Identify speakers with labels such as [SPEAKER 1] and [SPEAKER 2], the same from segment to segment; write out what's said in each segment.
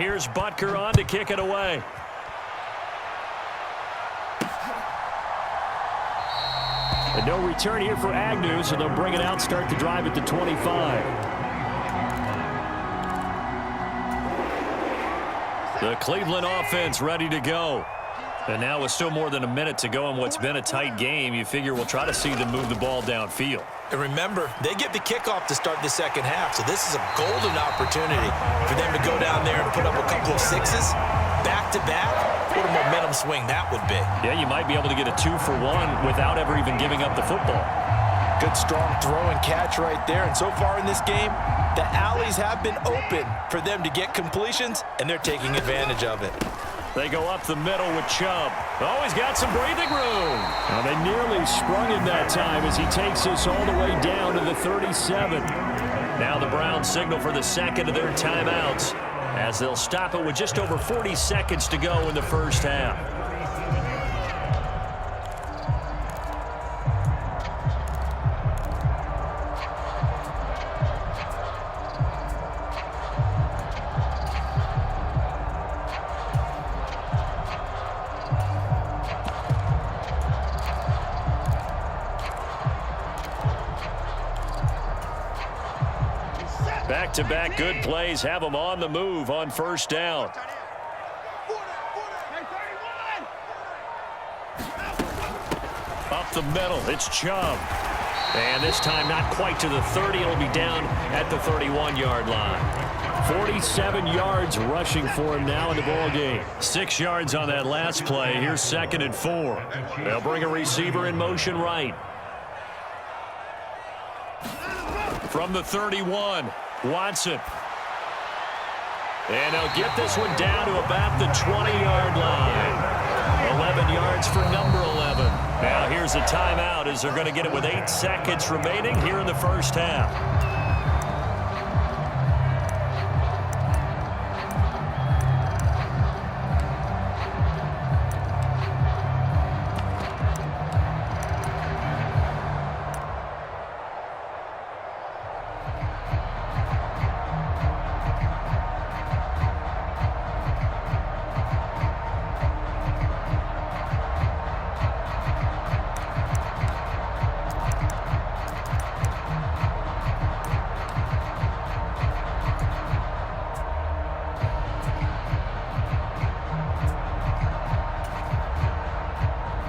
[SPEAKER 1] here's Butker on to kick it away. And no return here for Agnew, so they'll bring it out, start the drive at the 25. The Cleveland offense ready to go. And now with still more than a minute to go in what's been a tight game, you figure we'll try to see them move the ball downfield.
[SPEAKER 2] And remember, they get the kickoff to start the second half, so this is a golden opportunity for them to go down there and put up a couple of sixes back-to-back. What a momentum swing that would be.
[SPEAKER 1] Yeah, you might be able to get a 2-for-1 without ever even giving up the football.
[SPEAKER 2] Good, strong throw and catch right there. And so far in this game, the alleys have been open for them to get completions, and they're taking advantage of it.
[SPEAKER 1] They go up the middle with Chubb. Oh, he's got some breathing room. Well, they nearly sprung him that time as he takes us all the way down to the 37. Now the Browns signal for the second of their timeouts as they'll stop it with just over 40 seconds to go in the first half. Back-to-back good plays have them on the move on first down. Up the middle, it's Chubb. And this time not quite to the 30. It'll be down at the 31-yard line. 47 yards rushing for him now in the ball game. 6 yards on that last play. Here's 2nd and 4. They'll bring a receiver in motion right. From the 31. Watson. And they'll get this one down to about the 20-yard line. 11 yards for number 11. Now here's a timeout as they're going to get it with 8 seconds remaining here in the first half.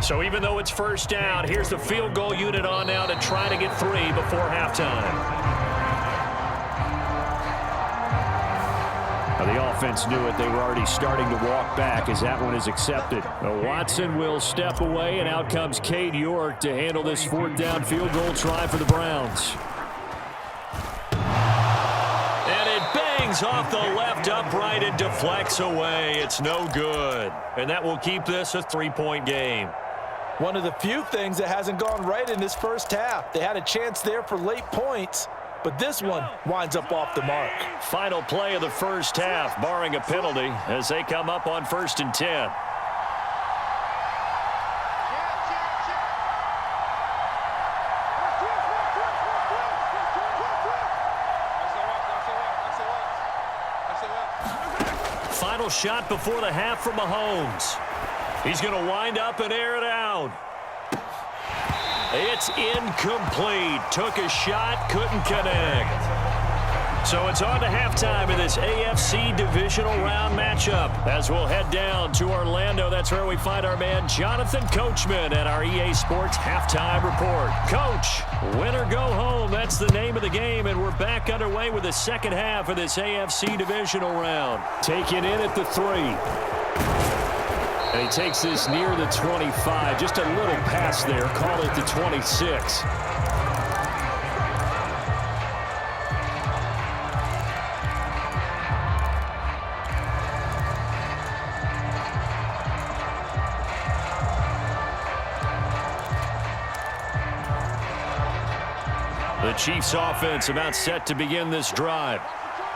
[SPEAKER 1] So even though it's first down, here's the field goal unit on now to try to get 3 before halftime. Now the offense knew it. They were already starting to walk back as that one is accepted. Watson will step away, and out comes Cade York to handle this 4th down field goal try for the Browns. And it bangs off the left upright and deflects away. It's no good. And that will keep this a 3-point game.
[SPEAKER 2] One of the few things that hasn't gone right in this first half. They had a chance there for late points, but this one winds up off the mark.
[SPEAKER 1] Final play of the first half, barring a penalty, as they come up on 1st and 10. Final shot before the half from Mahomes. He's going to wind up and air it out. It's incomplete. Took a shot, couldn't connect. So it's on to halftime in this AFC divisional round matchup. As we'll head down to Orlando, that's where we find our man Jonathan Coachman at our EA Sports Halftime Report. Coach, win or go home, that's the name of the game, and we're back underway with the second half of this AFC divisional round. Taken in at the 3. And he takes this near the 25. Just a little pass there. Call it the 26. The Chiefs offense about set to begin this drive.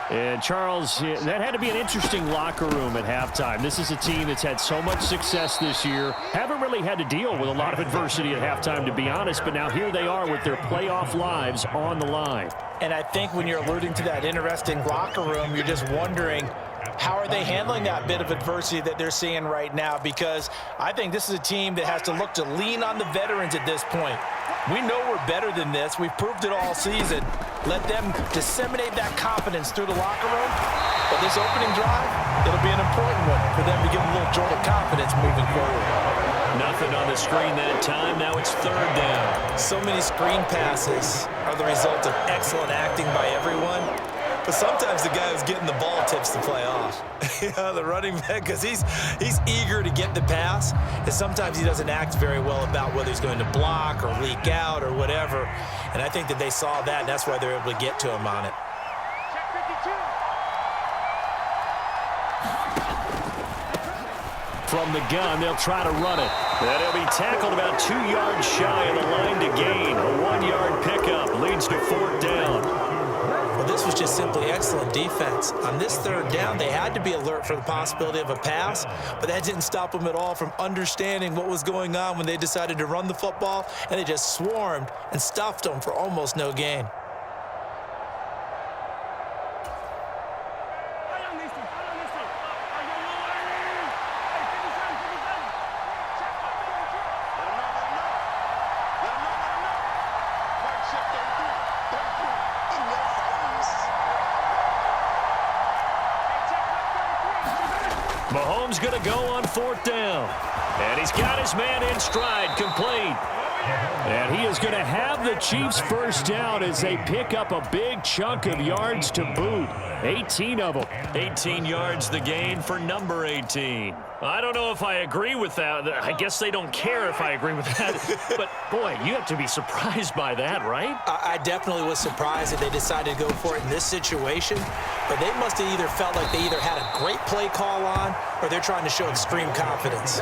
[SPEAKER 1] And, Charles, that had to be an interesting locker room at halftime. This is a team that's had so much success this year. Haven't really had to deal with a lot of adversity at halftime, to be honest. But now here they are with their playoff lives on the line.
[SPEAKER 2] And I think when you're alluding to that interesting locker room, you're just wondering, How are they handling that bit of adversity that they're seeing right now? Because I think this is a team that has to look to lean on the veterans at this point. We know we're better than this. We've proved it all season. Let them disseminate that confidence through the locker room. But this opening drive, it'll be an important one for them to give a little jolt of confidence moving forward.
[SPEAKER 1] Nothing on the screen that time. Now it's third down.
[SPEAKER 2] So many screen passes are the result of excellent acting by everyone. But sometimes the guy who's getting the ball tips the play off. The running back, because he's eager to get the pass, and sometimes he doesn't act very well about whether he's going to block or leak out or whatever. And I think that they saw that, and that's why they're able to get to him on it.
[SPEAKER 1] From the gun, they'll try to run it. And he'll be tackled about 2 yards shy of the line to gain. A 1-yard pickup leads to fourth down.
[SPEAKER 2] Well, this was just simply excellent defense. On this third down, they had to be alert for the possibility of a pass, but that didn't stop them at all from understanding what was going on when they decided to run the football, and they just swarmed and stuffed them for almost no gain.
[SPEAKER 1] Mahomes going to go on fourth down. And he's got his man in stride, complete. And he is going to have the Chiefs first down as they pick up a big chunk of yards to boot. 18 of them. 18 yards the gain for number 18. I don't know if I agree with that. I guess they don't care if I agree with that. But, boy, you have to be surprised by that, right?
[SPEAKER 2] I definitely was surprised that they decided to go for it in this situation. But they must have either felt like they either had a great play call on or they're trying to show extreme confidence.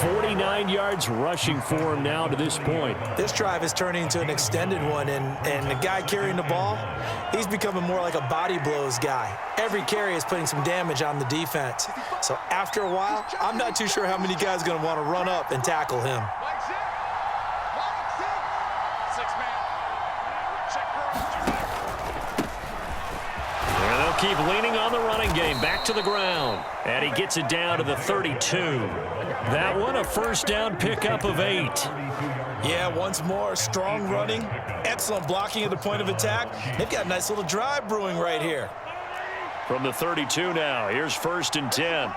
[SPEAKER 1] 49 yards rushing for him now to this point.
[SPEAKER 2] This drive is turning into an extended one, and the guy carrying the ball, he's becoming more like a body blows guy. Every carry is putting some damage on the defense. So after a while, I'm not too sure how many guys are going to want to run up and tackle him.
[SPEAKER 1] And they'll keep leaning on the running game. Back to the ground. And he gets it down to the 32. That one, a first down pickup of 8.
[SPEAKER 2] Yeah, once more, strong running, excellent blocking at the point of attack. They've got a nice little drive brewing right here.
[SPEAKER 1] From the 32 now, here's first and 10.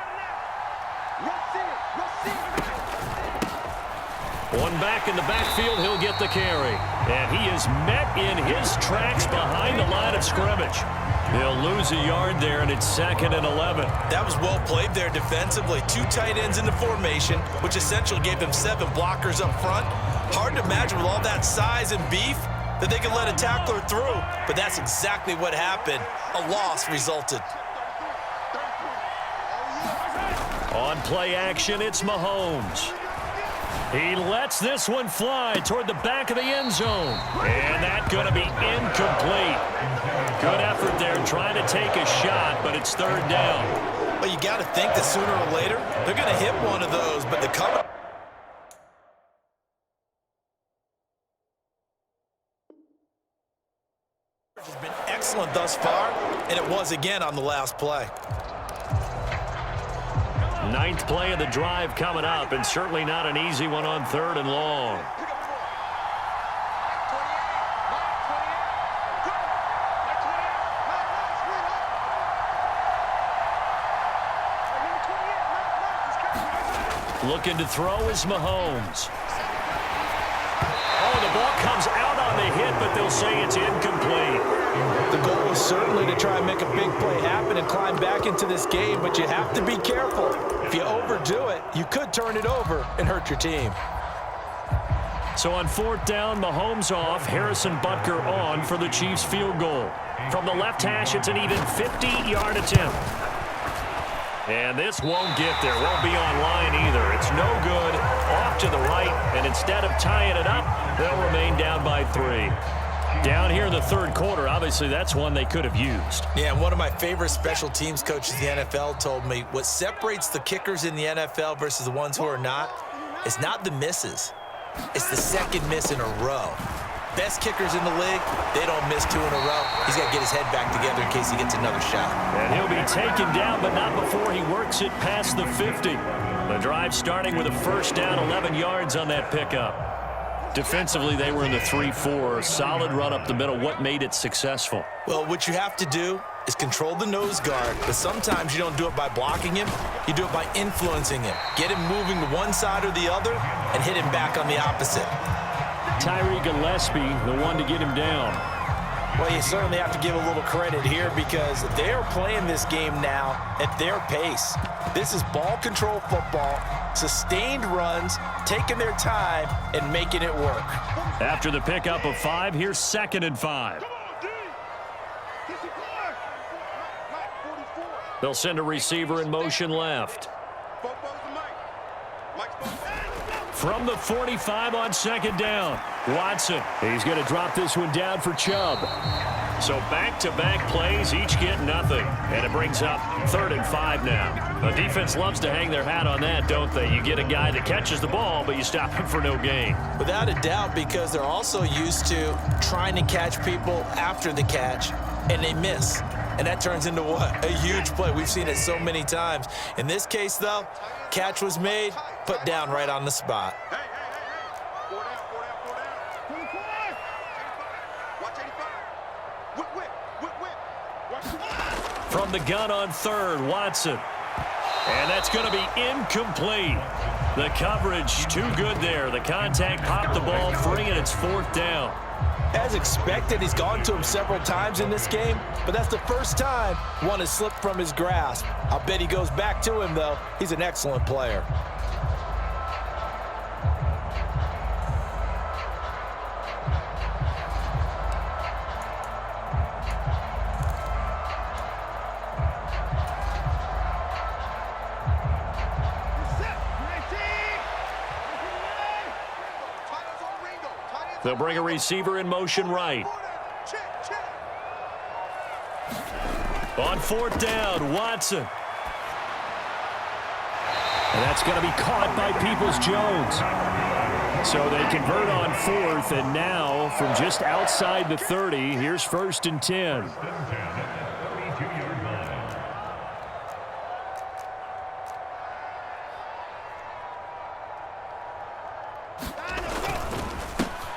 [SPEAKER 1] One back in the backfield, he'll get the carry. And he is met in his tracks behind the line of scrimmage. He'll lose a yard there, and it's second and 11.
[SPEAKER 2] That was well played there defensively. 2 tight ends in the formation, which essentially gave them 7 blockers up front. Hard to imagine with all that size and beef that they could let a tackler through, but that's exactly what happened. A loss resulted.
[SPEAKER 1] On play action, it's Mahomes. He lets this one fly toward the back of the end zone. And that's going to be incomplete. Good effort there trying to take a shot, but it's third down.
[SPEAKER 2] Well, you got to think that sooner or later, they're going to hit one of those, but the cover has been excellent thus far, and it was again on the last play.
[SPEAKER 1] 9th play of the drive coming up, and certainly not an easy one on third and long. Looking to throw is Mahomes. Oh, the ball comes out on the hit, but they'll say it's incomplete.
[SPEAKER 2] The goal was certainly to try and make a big play happen and climb back into this game, but you have to be careful. If you overdo it, you could turn it over and hurt your team.
[SPEAKER 1] So on fourth down, Mahomes off, Harrison Butker on for the Chiefs field goal. From the left hash, it's an even 50-yard attempt. And this won't get there, won't be on line either. It's no good, off to the right, and instead of tying it up, they'll remain down by 3. Down here in the third quarter, obviously that's one they could have used.
[SPEAKER 2] Yeah, and one of my favorite special teams coaches in the NFL told me what separates the kickers in the NFL versus the ones who are not is not the misses. It's the second miss in a row. Best kickers in the league, they don't miss 2 in a row. He's got to get his head back together in case he gets another shot.
[SPEAKER 1] And he'll be taken down, but not before he works it past the 50. The drive starting with a first down, 11 yards on that pickup. Defensively, they were in the 3-4. Solid run up the middle. What made it successful?
[SPEAKER 2] Well, what you have to do is control the nose guard, but sometimes you don't do it by blocking him. You do it by influencing him. Get him moving to one side or the other and hit him back on the opposite.
[SPEAKER 1] Tyree Gillespie, the one to get him down.
[SPEAKER 3] Well, you certainly have to give a little credit here because they're playing this game now at their pace. This is ball control football, sustained runs, taking their time, and making it work.
[SPEAKER 1] After the pickup of 5, here's 2nd and 5. They'll send a receiver in motion left. From the 45 on 2nd down, Watson. He's going to drop this one down for Chubb. So back-to-back plays, each get nothing. And it brings up 3rd and 5 now. The defense loves to hang their hat on that, don't they? You get a guy that catches the ball, but you stop him for no gain.
[SPEAKER 2] Without a doubt, because they're also used to trying to catch people after the catch, and they miss. And that turns into what? A huge play. We've seen it so many times. In this case, though, catch was made, put down right on the spot.
[SPEAKER 1] From the gun on 3rd, Watson. And that's going to be incomplete. The coverage too good there. The contact popped the ball free, and it's 4th down.
[SPEAKER 3] As expected, he's gone to him several times in this game, but that's the first time one has slipped from his grasp. I'll bet he goes back to him, though. He's an excellent player.
[SPEAKER 1] They'll bring a receiver in motion right. On 4th down, Watson. And that's going to be caught by Peoples-Jones. So they convert on 4th, and now from just outside the 30, here's 1st and 10.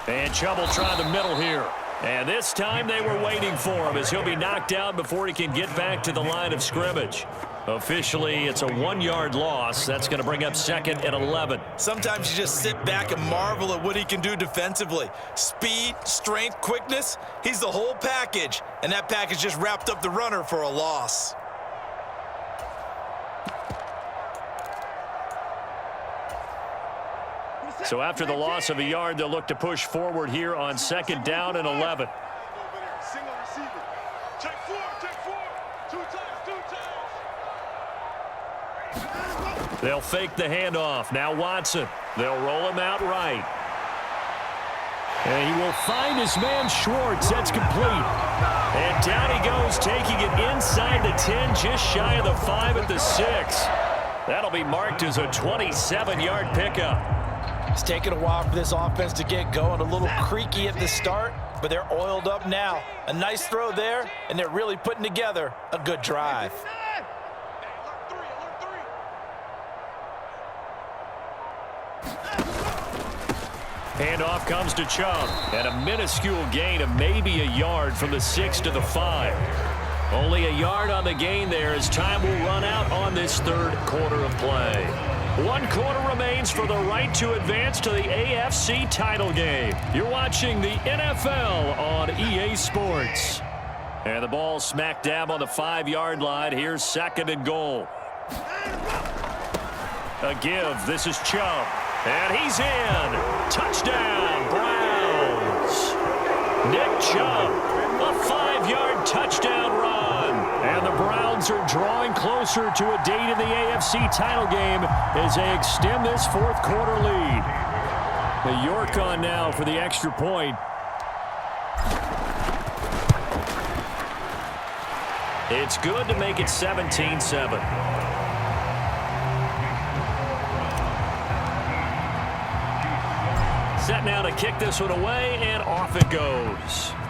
[SPEAKER 1] And Chubb will try the middle here. And this time they were waiting for him as he'll be knocked down before he can get back to the line of scrimmage. Officially, it's a 1-yard loss. That's going to bring up 2nd and 11.
[SPEAKER 2] Sometimes you just sit back and marvel at what he can do defensively. Speed, strength, quickness, he's the whole package. And that package just wrapped up the runner for a loss.
[SPEAKER 1] So after the loss of a yard, they'll look to push forward here on 2nd down and 11. They'll fake the handoff. Now Watson. They'll roll him out right. And he will find his man Schwartz. That's complete. And down he goes, taking it inside the 10, just shy of the 5 at the 6. That'll be marked as a 27-yard pickup.
[SPEAKER 3] It's taken a while for this offense to get going. A little creaky at the start, but they're oiled up now. A nice throw there, and they're really putting together a good drive.
[SPEAKER 1] Handoff comes to Chubb, and a minuscule gain of maybe a yard from the 6 to the 5. Only a yard on the gain there as time will run out on this 3rd quarter of play. 1 quarter remains for the right to advance to the AFC title game. You're watching the NFL on EA Sports. And the ball smack dab on the 5-yard line. Here's 2nd and goal. A give. This is Chubb. And he's in. Touchdown, Browns. Nick Chubb, a 5-yard touchdown run. And the Browns are drawing closer to a date in the AFC title game as they extend this 4th quarter lead. The York on now for the extra point. It's good to make it 17-7. Set now to kick this one away, and off it goes.